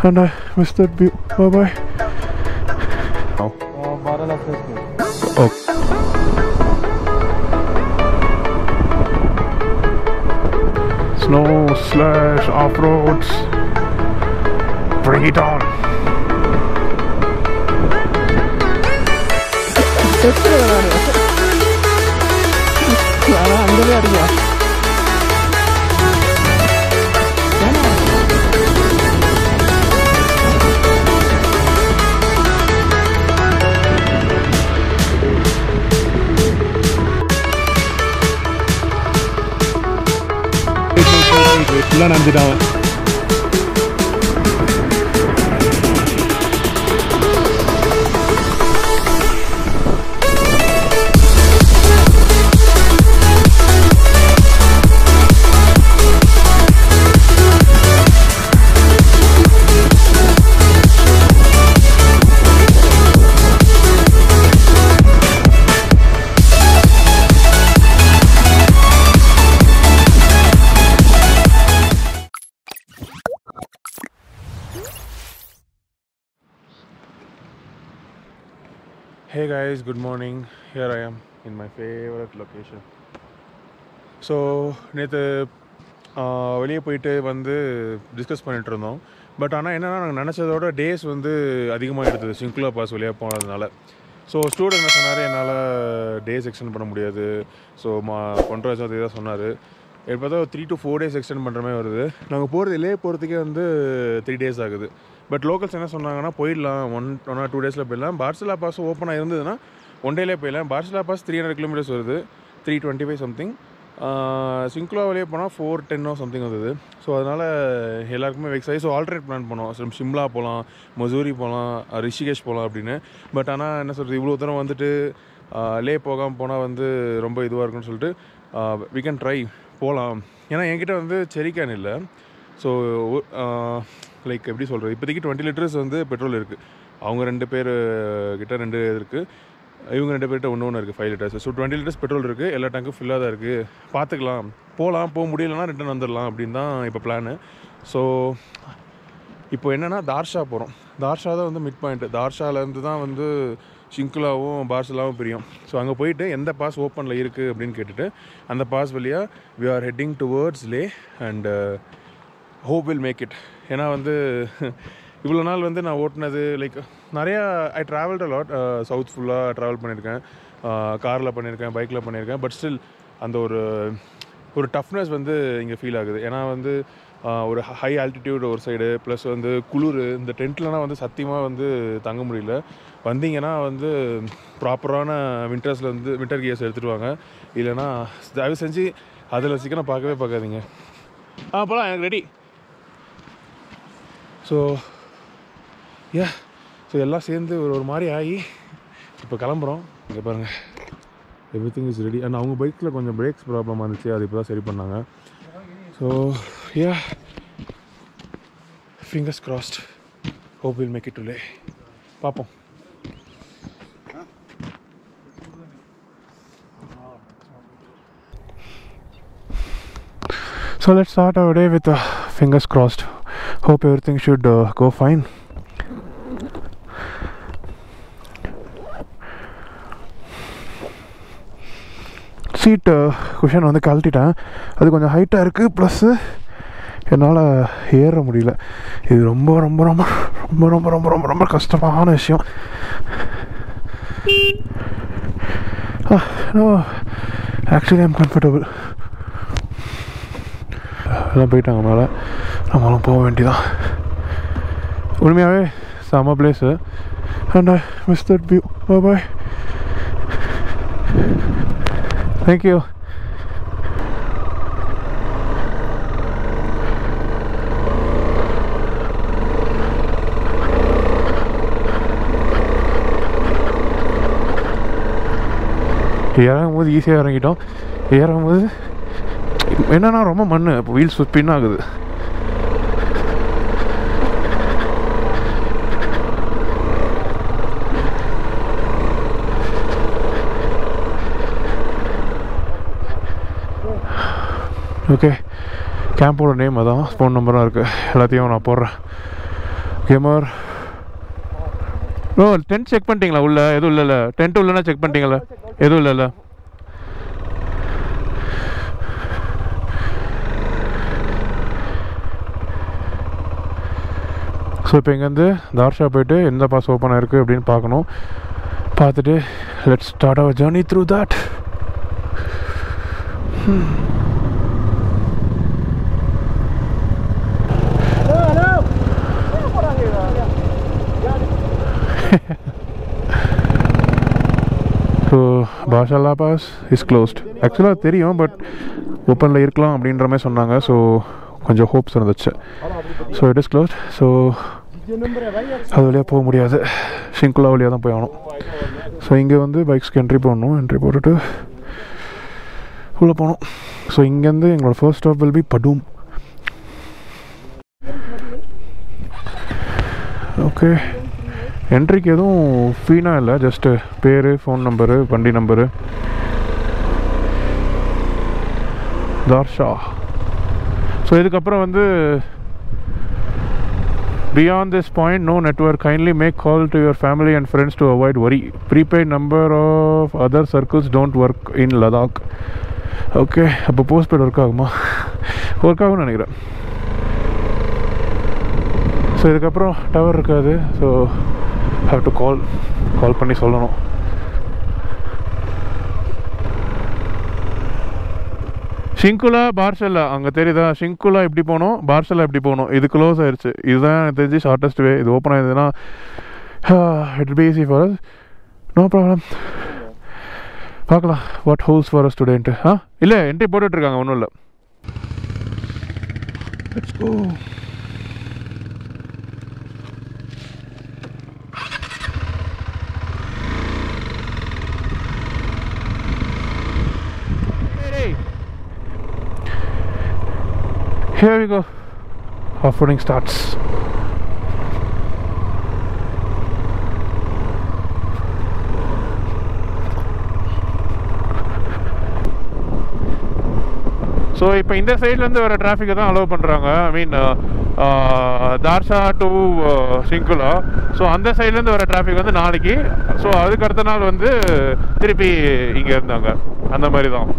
and I miss that view. Bye bye. Oh. Snow/off-roads. Bring it on. ஃபுல்லாக நனைஞ்சிட்டாங்க. Hey guys, good morning. Here I am in my favorite location. So, நேற்று வெளியே போயிட்டு வந்து discuss பண்ணிகிட்டு இருந்தோம். But ஆனால் என்னென்னா நாங்கள் நினச்சதோட டேஸ் வந்து அதிகமாக எடுத்தது சிங்குலா பாஸ் வழியாக போனதுனால. ஸோ ஸ்டூடெண்ட் என்ன சொன்னார், என்னால் டேஸ் எக்ஸ்டெண்ட் பண்ண முடியாது. ஸோ கொண்டராஜ் அது தான் சொன்னார். இப்போ பார்த்தா 3 to 4 days எக்ஸ்டெண்ட் பண்ணுற மாதிரி வருது. நாங்கள் போகிறதுலே போகிறதுக்கே வந்து 3 days ஆகுது. பட் லோக்கல்ஸ் என்ன சொன்னாங்கன்னா போயிடலாம், 1 or 2 days போயிடலாம். பார்சலா பாஸ் ஓப்பனாக இருந்ததுன்னா 1 day போயிடலாம். பார்சலா பாஸ் 300 kilometers வருது, 325 சம்திங். சிங்குலா வழியே போனால் 410 சம்திங் வந்தது. ஸோ அதனால் எல்லாருக்குமே வெக்ஸ் ஆகி ஸோ ஆல்டர்னேட் பிளான் பண்ணோம். சிம்லா போகலாம், மசூரி போகலாம், ரிஷிகேஷ் போகலாம் அப்படின்னு. பட் ஆனால் என்ன சொல்கிறது, இவ்வளோ தூரம் வந்துட்டு லே போகாமல் போனால் வந்து ரொம்ப இதுவாக இருக்குன்னு சொல்லிட்டு we can ட்ரை போகலாம். ஏன்னா என்கிட்ட வந்து செரிக்கான் இல்லை. ஸோ லைக் எப்படி சொல்கிறது, இப்போதைக்கு 20 liters வந்து பெட்ரோல் இருக்குது. அவங்க 2 பேர் கிட்ட 2 இருக்குது, இவங்க 2 பேர்கிட்ட ஒன்று இருக்குது 5 liters. ஸோ 20 liters பெட்ரோல் இருக்குது, எல்லா டேங்க்கும் ஃபில்லாக தான் இருக்குது. பார்த்துக்கலாம், போக முடியலன்னா ரிட்டன் வந்துடலாம் அப்படின்னு தான் இப்போ பிளானு. ஸோ இப்போ என்னென்னா தார்ஷா போகிறோம். தார்ஷா தான் வந்து மிட் பாயிண்ட்டு. தார்ஷாலேருந்து தான் வந்து சிங்குலாவும் பார்சலாவும் பிரியும். ஸோ அங்கே போயிட்டு எந்த பாஸ் ஓப்பனில் இருக்குது அப்படின்னு கேட்டுட்டு அந்த பாஸ் வழியாக we are heading towards Leh and hope will make it. ஏன்னா வந்து இவ்வளோ நாள் வந்து நான் ஓட்டினது லைக் நிறையா ஐ ட்ராவல்ட் அ லாட். சவுத் ஃபுல்லாக ட்ராவல் பண்ணியிருக்கேன், காரில் பண்ணியிருக்கேன், பைக்கில் பண்ணியிருக்கேன். பட் ஸ்டில் அந்த ஒரு டஃப்னஸ் வந்து இங்கே ஃபீல் ஆகுது. ஏன்னா வந்து ஒரு ஹை ஆல்டிடியூட் ஒரு சைடு, ப்ளஸ் வந்து குளிர். இந்த டென்ட்லலாம் வந்து சத்தியமாக வந்து தங்க முடியல. வந்தீங்கன்னா வந்து ப்ராப்பரான வின்டர்ஸில் வந்து வின்டர் கியர்ஸ் எடுத்துகிட்டு வாங்க. இல்லைனா தயவு செஞ்சு அதில் சீக்கிரம் பார்க்காதீங்க. போகலாம், எனக்கு ரெடி. ஸோ எல்லாம் சேர்ந்து ஒரு மாதிரி ஆகி இப்போ கிளம்புறோம். இங்கே பாருங்கள், எவ்ரிதிங் இஸ் ரெடி. அண்ட் அவங்க பைக்கில் கொஞ்சம் பிரேக்ஸ் ப்ராப்ளமாக இருந்துச்சு, அது இப்போ தான் சரி பண்ணாங்க. So fingers crossed, hope will make it today. பார்ப்போம். So let's start our day with fingers crossed. Hope everything should go fine. Seat cushion வந்து கழட்டிட்டேன். அது கொஞ்சம் ஹைட்டாக இருக்குது, ப்ளஸ்ஸு என்னால் ஏற முடியல. இது ரொம்ப ரொம்ப ரொம்ப ரொம்ப ரொம்ப ரொம்ப ரொம்ப ரொம்ப கஷ்டமான விஷயம். No actually I'm comfortable. எல்லாம் போயிட்டாங்க மேலே, நம்மளும் போக வேண்டியதான். உண்மையாகவே செம்ம place. And I miss that view. Bye. Thank you. இறங்கும்போது ஈஸியாக இறங்கிட்டோம். ஏறும்போது என்னன்னா ரொம்ப மண், இப்போ வீல்ஸ் ஸ்பின் ஆகுது. ஓகே, கேம்போட நேம் அதான், ஃபோன் நம்பரும் இருக்குது, எல்லாத்தையும் நான் போடுறேன். கேமர் ஓ டென்ட் செக் பண்ணிட்டீங்களா? உள்ள எதுவும் இல்லைல்ல? டென்ட் உள்ளனா செக் பண்ணிட்டீங்களா? எதுவும் இல்லைல்ல? ஸோ இப்போ இங்கேருந்து தார்ஷா போய்ட்டு எந்த பாஸ் ஓப்பன் ஆயிருக்கு அப்படின்னு பார்க்கணும். பார்த்துட்டு let's start our journey through that. So பாஷாலா பாஸ் இஸ் க்ளோஸ்ட். ஆக்சுவலாக தெரியும், பட் ஓப்பனில் இருக்கலாம் அப்படின்ற மாதிரி சொன்னாங்க. ஸோ கொஞ்சம் ஹோப்ஸ் இருந்துச்சு. So it is closed. So அது வழியாக போக முடியாது, ஷிங்குலா வழியாக தான் போய் ஆகணும். ஸோ இங்கே வந்து பைக்ஸ்க்கு என்ட்ரி போடணும். என்ட்ரி போட்டுட்டு உள்ளே போகணும். ஸோ இங்கேருந்து எங்களோட ஃபர்ஸ்ட் ஸ்டாப் வில் பி படூம். ஓகே, என்ட்ரிக்கு எதுவும் ஃபீனா இல்லை, ஜஸ்ட்டு பேர், ஃபோன் நம்பரு, வண்டி நம்பரு. தார்ஷா. ஸோ இதுக்கப்புறம் வந்து beyond this point no network, kindly make call to your family and friends to avoid worry, prepaid number of other circles don't work in Ladakh. Okay, அப்போ postpaid work ஆகுமா? Work ஆகும்னு நினைக்கிறேன். So இதுக்கப்புறம் tower இருக்காது. So have to call பண்ணி சொல்லணும். ஷிங்குலா பார்ஷலா அங்கே தெரியுதா? ஷிங்குலா எப்படி போகணும், பார்ஷலா எப்படி போகணும். இது க்ளோஸ் ஆயிடுச்சு. இதுதான் எனக்கு தெரிஞ்சு ஷார்ட்டஸ்ட் வே. இது ஓப்பன் ஆயிருதுன்னா it be easy for us. No problem, பார்க்கலாம் வாட் ஹோல்ஸ் ஃபார் அஸ் டுடேன்ட்டு. இல்லை என்ட்ரி போட்டுட்ருக்காங்க, ஒன்றும் இல்லை. Let's go. Here we go. Off-roading starts. ஸோ இப்போ இந்த சைட்லேருந்து வர டிராஃபிக்கை தான் அலோவ் பண்ணுறாங்க. ஐ மீன் தார்ஷா டு ஷிங்குலா. ஸோ அந்த சைட்லேருந்து வர டிராஃபிக் வந்து நாளைக்கு. ஸோ அதுக்கு அடுத்த நாள் வந்து திருப்பி இங்கே இருந்தாங்க. அந்த மாதிரி தான்.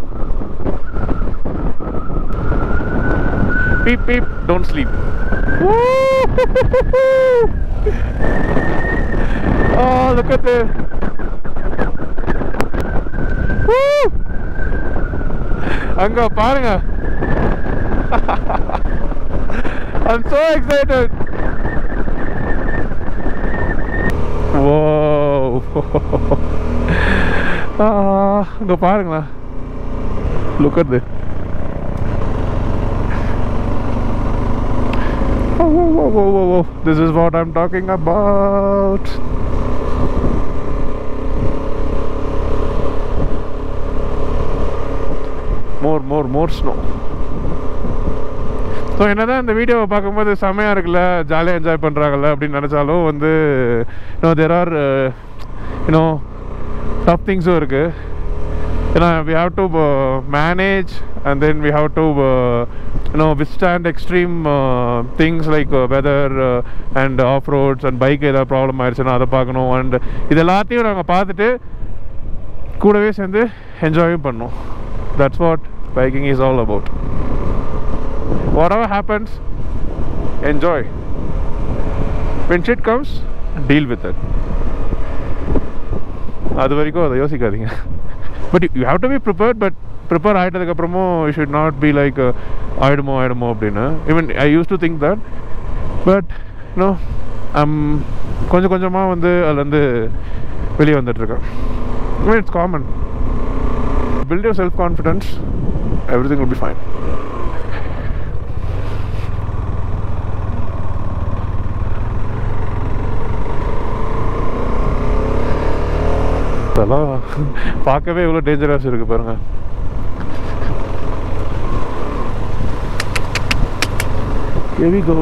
Beep beep, don't sleep. Oh, look at this. அங்க பாருங்க. I'm so excited. Whoa. அங்க பாருங்களா. Look at this. Whoa. This is what I'm talking about. More snow. So என்னதான் இந்த வீடியோவை பார்க்கும்போது செம்மையாக இருக்குல்ல, ஜாலியாக என்ஜாய் பண்ணுறாங்கல்ல அப்படின்னு நினச்சாலும் வந்து தேர் ஆர் டஃப் திங்ஸும் இருக்குது. ஏன்னா we have to manage and then we have to withstand extreme things like weather and off roads and bike ஏதாவது ப்ராப்ளம் ஆயிடுச்சுன்னா அதை பார்க்கணும். அண்ட் இது எல்லாத்தையும் நாங்கள் பார்த்துட்டு கூடவே சேர்ந்து என்ஜாயும் பண்ணோம். That's what biking is all about. Whatever happens, enjoy. When shit comes, deal with it. அது வரைக்கும் அதை யோசிக்காதீங்க. But you have to be prepared. But prepare ஆகிட்டதுக்கப்புறமும் you should not be like ஆயிடுமோ அப்படின்னு. Even I use to think that. But கொஞ்சம் கொஞ்சமாக வந்து அதுலேருந்து வெளியே வந்துட்டுருக்கேன். I mean, it's common. Build your self-confidence. Everything will be fine. அதெல்லாம் பார்க்கவே எவ்வளோ டேஞ்சரஸ் இருக்குது பாருங்க. Here we go.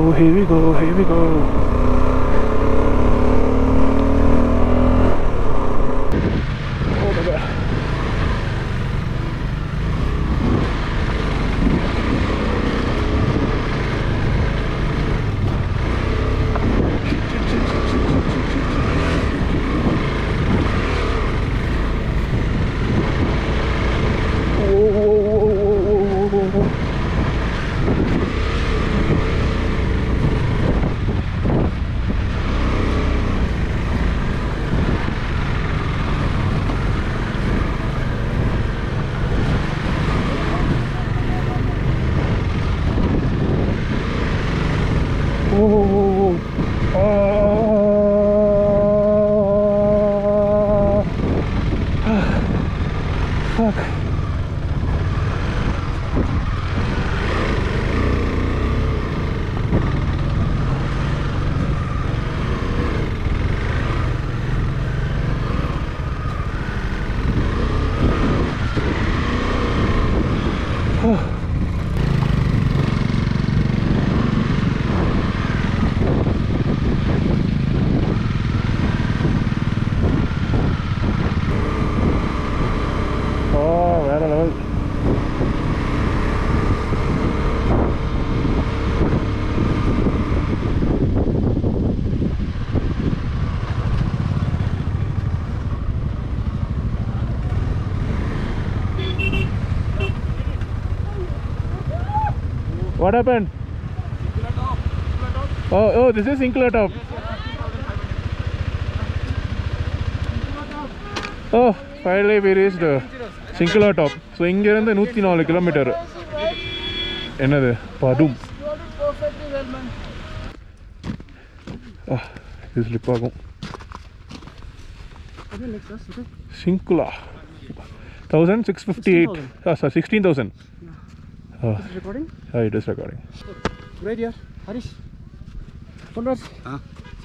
Fuck. வேற level. What happened? Oh, this is Sinclair Top. Oh, finally we reached Sinclair Top. So இங்க இருந்து 104 kilometre. என்னது? படும். இது ஸ்லிப் ஆகும். Sinclair 1658. Sorry, 16,000. Is it recording? It is recording. Right here, Harish. Congrats.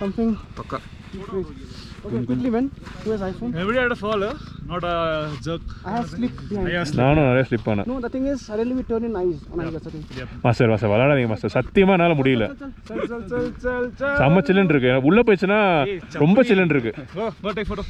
Something. Pakka. Okay, quickly, man. Who has iPhone? Everybody had a fall, not a jerk. I have slip behind. நானும் நிறைய slip பண்ணேன். No, the thing is, suddenly we turn in eyes on eyes. Master விளாடாதீங்க master, சத்தியமாக என்னால் முடியல. செம்ம சில்லுன்னு இருக்கு. உள்ளே போயிடுச்சுன்னா ரொம்ப சில்லுன்னு இருக்கு. Go take photo.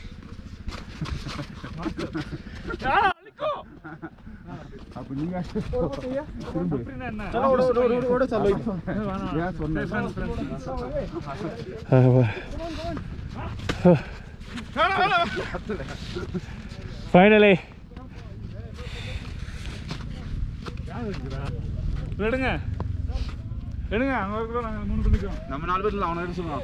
Finally. எடுங்க அங்க வரைக்கும் நாங்க 3 பேர் நிக்கோம். நம்ம 4 பேர் இல்ல, அவன எடுத்து சொல்லுங்க.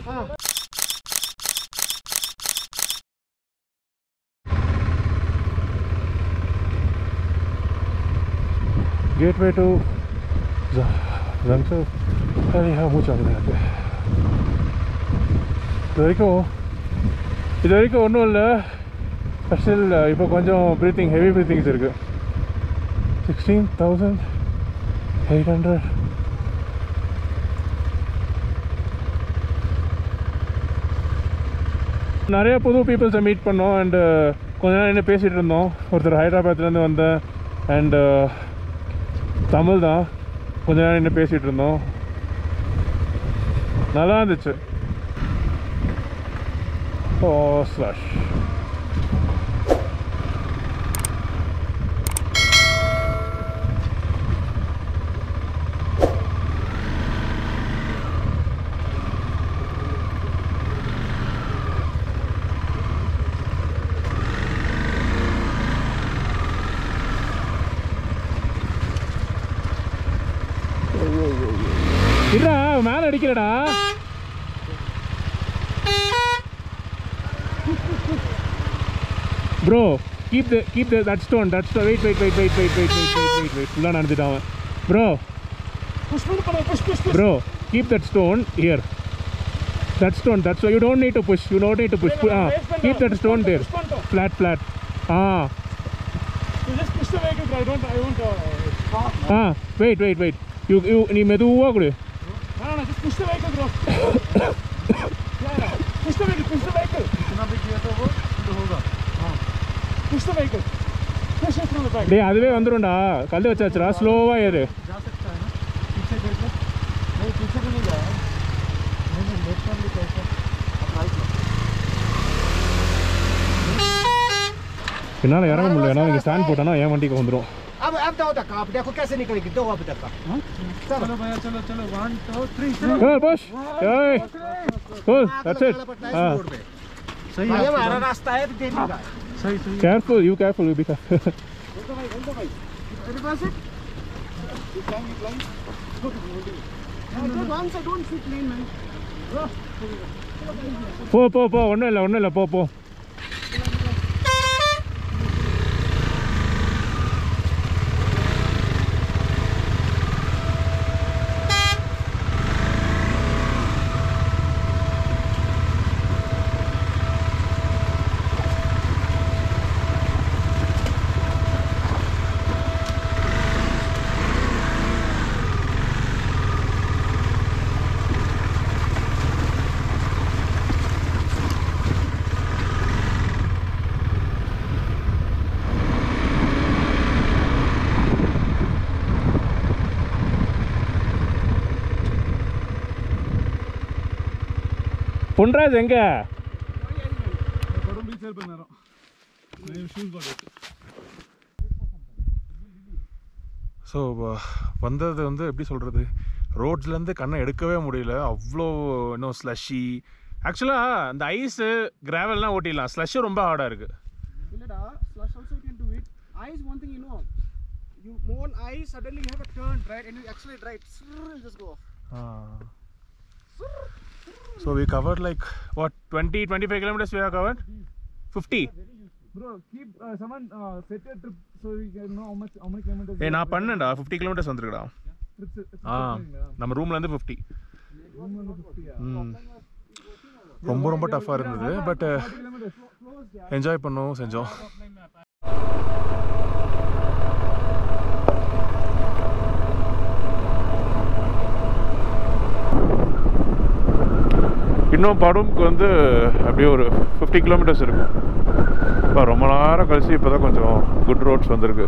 Gateway to Zhangzhou. மூச்சு வாங்குது எனக்கு. இது வரைக்கும் ஒன்றும் இல்லை. ஸ்டில் இப்போ கொஞ்சம் ப்ரீத்திங், ஹெவி ப்ரீத்திங்ஸ் இருக்குது. 16,800. நிறைய புது பீப்புள்ஸை மீட் பண்ணோம். அண்டு கொஞ்ச நேரம் என்ன பேசிகிட்டு இருந்தோம். ஒருத்தர் ஹைதராபாத்லேருந்து வந்தேன். அண்டு தமிழ் தான். கொஞ்ச நேரம் என்ன பேசிகிட்டு இருந்தோம். நல்லா இருந்துச்சு. ஸ்லாஷ் இல்ல மேல அடிக்கிறடா. Bro, keep that stone. Wait. Fulla naduthaan. Bro. Push. Bro, keep that stone here. That stone. That's why you don't need to push. Keep that stone there. Flat. You just push the vehicle. I won't stop. Wait. You nee meduva kudu. No, just push the vehicle, bro. Push the vehicle. Itna bhi kiya to wo hoga. Push the vehicle. Push it from the back. டேய் அதுவே வந்துரும்டா. கல்லு வச்சாச்சுடா. ஸ்லோவா ஏறு. जा सकता है ना? पीछे देख ले. नहीं पीछे भी नहीं जाएगा. नहीं लेफ्ट में भी कैसे? अब राइट में. என்னால் இறங்க முடியல. ஏன்னா இங்கே ஸ்டாண்ட் போட்டானா என் வண்டிக்கு வந்துடும். अब दो तक आप देखो कैसे निकलेगी. दो अब तक. चलो भैया, चलो 1 2 3. Good push. Hey. Cool. That's it. सही है. हमारा रास्ता है दिल्ली का. सही. Careful. You be careful. बोल दो भाई. तेरे पास है? You flying. Don't shoot plane, man. போ ஒன்றும் இல்லை போ. பொன்ராஜ் எங்க படம் பீச் இருப்பேன் நேரம் ஷூஸ் போட்டு. ஸோ வந்தது வந்து எப்படி சொல்கிறது, ரோட்ஸ்லேருந்து கண்ணை எடுக்கவே முடியல, அவ்வளோ இன்னும் ஸ்லஷி. ஆக்சுவலாக அந்த ஐஸு கிராவல்லாம் ஓட்டிடலாம், ஸ்லஷ்ஷு ரொம்ப ஹார்டாக இருக்குது. இல்லடா, slush also you can do it. Ice, one thing you know, you move on ice, suddenly you have a turn, right, and you accelerate right, it'll just go off. So we covered like what, 20-25 kilometers we have covered? 50. Bro, keep someone set a trip so we can know how many kilometers. ஏய் நான் பண்ணேன்டா, 50 kilometers வந்துருக்குடா. நம்ம ரூம்லேருந்து 50. ரொம்ப ரொம்ப டஃப்பாக இருந்தது, but enjoy பண்ணோம், செஞ்சோம். இன்னும் படும்க்கு வந்து அப்படியே ஒரு 50 kilometers இருக்கும். இப்போ ரொம்ப நேரம் கழிச்சு இப்போ தான் கொஞ்சம் குட் ரோட்ஸ் வந்திருக்கு.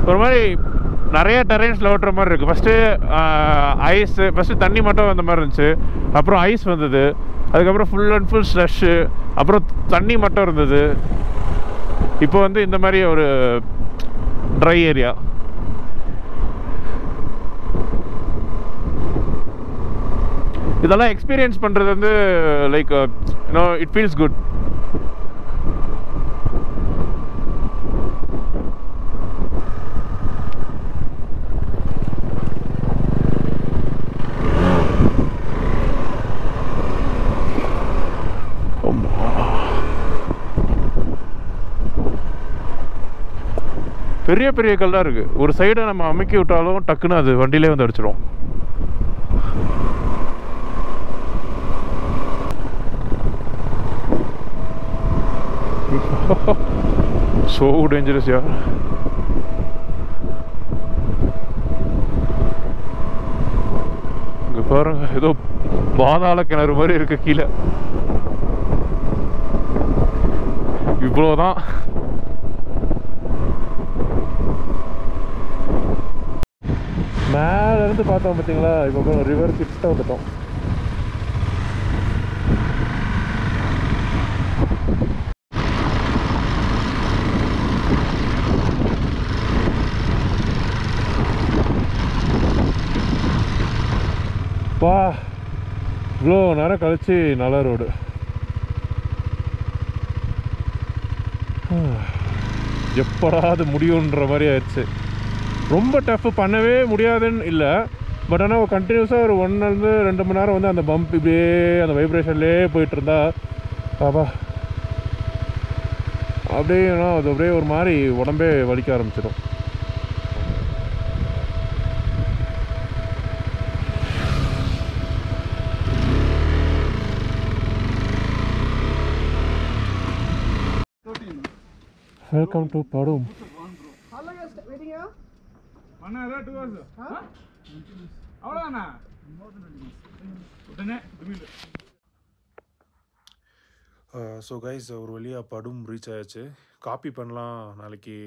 ஒரு மாதிரி நிறைய டெரெயின்ஸில் ஓட்டுற மாதிரி இருக்குது. ஃபஸ்ட்டு தண்ணி மட்டும் வந்த மாதிரி இருந்துச்சு, அப்புறம் ஐஸ் வந்தது, அதுக்கப்புறம் ஃபுல் அண்ட் ஃபுல் ஸ்லஷ்ஷு, அப்புறம் தண்ணி மட்டும் இருந்தது. இப்போ வந்து இந்த மாதிரி ஒரு ட்ரை ஏரியா. இதெல்லாம் எக்ஸ்பீரியன்ஸ் பண்ணுறது வந்து லைக் இட் ஃபீல்ஸ் குட். பெரிய பெரிய கல்லாக இருக்குது. ஒரு சைடை நம்ம அமுக்கி விட்டாலும் டக்குன்னு அது வண்டியிலே வந்து அடிச்சிடும். So dangerous यार. இங்க பாருங்க, ஏதோ பாதாள கிணறு மாதிரி இருக்கு கீழே. இவ்வளோதான். மேல இருந்து பார்த்தோம் பார்த்தீங்களா, இப்போ ரிவர் கிட்ட வந்துட்டோம். வா, இவ்வளோ நேரம் கழிச்சு நல்ல ரோடு. எப்படா அது முடியுன்ற மாதிரி ஆயிடுச்சு. ரொம்ப டஃப் பண்ணவே முடியாதுன்னு இல்லை, பட் ஆனால் கண்டினியூஸாக ஒரு 1-2 மணி நேரம் வந்து அந்த பம்ப் இப்படியே அந்த வைப்ரேஷன்லேயே போயிட்டு இருந்தா பாபா அப்படியே அது அப்படியே ஒரு மாதிரி உடம்பே வலிக்க ஆரம்பிச்சிடும். வெல்கம் டு படும். How long are you waiting here? 1 hour 2 hours. அவ்வளோதானா? உடனே ஸோ கைஸ், ஒரு வழியாக படும் ரீச் ஆயாச்சு. காப்பி பண்ணலாம், நாளைக்கு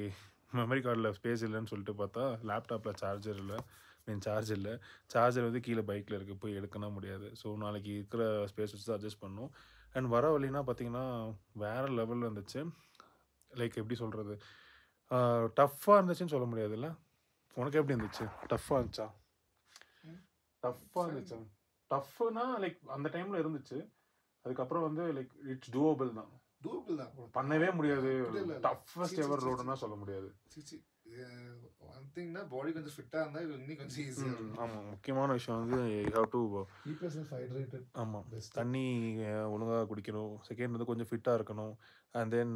மெமரி கார்டில் ஸ்பேஸ் இல்லைன்னு சொல்லிட்டு பார்த்தா லேப்டாப்பில் சார்ஜர் இல்லை, சார்ஜ் இல்லை. சார்ஜர் வந்து கீழே பைக்கில் இருக்குது, போய் எடுக்கணும் முடியாது. ஸோ நாளைக்கு இருக்கிற ஸ்பேஸ் வச்சு தான் அட்ஜஸ்ட் பண்ணணும். அண்ட் வர வழினா பார்த்தீங்கன்னா வேறு லெவலில் இருந்துச்சு. லைக் எப்படி சொல்கிறது, டஃப்பாக இருந்துச்சுன்னு சொல்ல முடியாதுல்ல. உனக்கு எப்படி இருந்துச்சு? டஃப்பாக இருந்துச்சா? டஃப்பாக இருந்துச்சா? டஃப்னா லைக் அந்த டைமில் இருந்துச்சு. அதுக்கப்புறம் வந்து லைக் இட்ஸ் டூவபிள் தான். பண்ணவே முடியாது, டஃபஸ்ட் எவர் ரோடுன்னா சொல்ல முடியாது. ஒன் திங்னா பாடி கொஞ்சம் ஃபிட்டா இருந்தா இது இன்னும் கொஞ்சம் ஈஸியா இருக்கும். ஆமா, முக்கியமான விஷயம் வந்து you have to keep yourself hydrated. ஆமா, தண்ணி ஒழுங்காக குடிக்கணும். செகண்ட் வந்து கொஞ்சம் ஃபிட்டாக இருக்கணும். அண்ட் தென்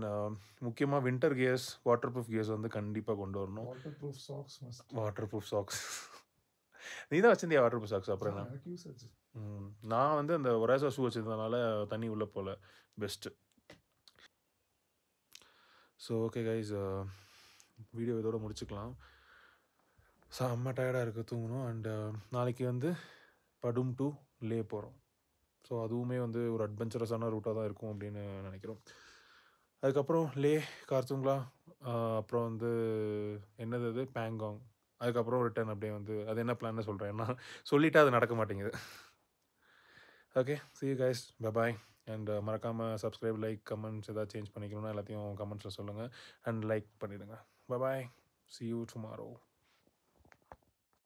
முக்கியமாக winter gears, water proof gears வந்து கண்டிப்பாக கொண்டு வரணும். Water proof socks must. Water proof socks நீ தான் வச்சிருந்தியா வாட்டர் ப்ரூஃப் சாக்ஸ்? அப்புறம் என்ன, எனக்கு யூஸ் ஆச்சு. நான் வந்து அந்த ஒரேசா ஷூ வச்சிருந்ததுனால தண்ணி உள்ளே போகல. Best. So okay guys, video இதோட முடிச்சுக்கலாம். செம்ம டயர்டாக இருக்குது, தூங்கணும். அண்ட் நாளைக்கு வந்து படும் டு லே போகிறோம். ஸோ அதுவுமே வந்து ஒரு அட்வென்ச்சரஸான ரூட்டாக தான் இருக்கும் அப்படின்னு நினைக்கிறோம். அதுக்கப்புறம் லே, கார்த்துங்லா, அப்புறம் வந்து என்னது அது பேங்காங், அதுக்கப்புறம் ரிட்டர்ன் அப்படியே வந்து அது என்ன பிளான்னு சொல்கிறேன். ஏன்னா சொல்லிவிட்டு அது நடக்க மாட்டேங்குது. Okay, see you guys, bye and மறக்காமல் சப்ஸ்கிரைப், லைக், கமெண்ட்ஸ் ஏதாவது சேஞ்ச் பண்ணிக்கணும்னா எல்லாத்தையும் கமெண்ட்ஸில் சொல்லுங்கள் அண்ட் லைக் பண்ணிவிடுங்க. Bye, see you tomorrow.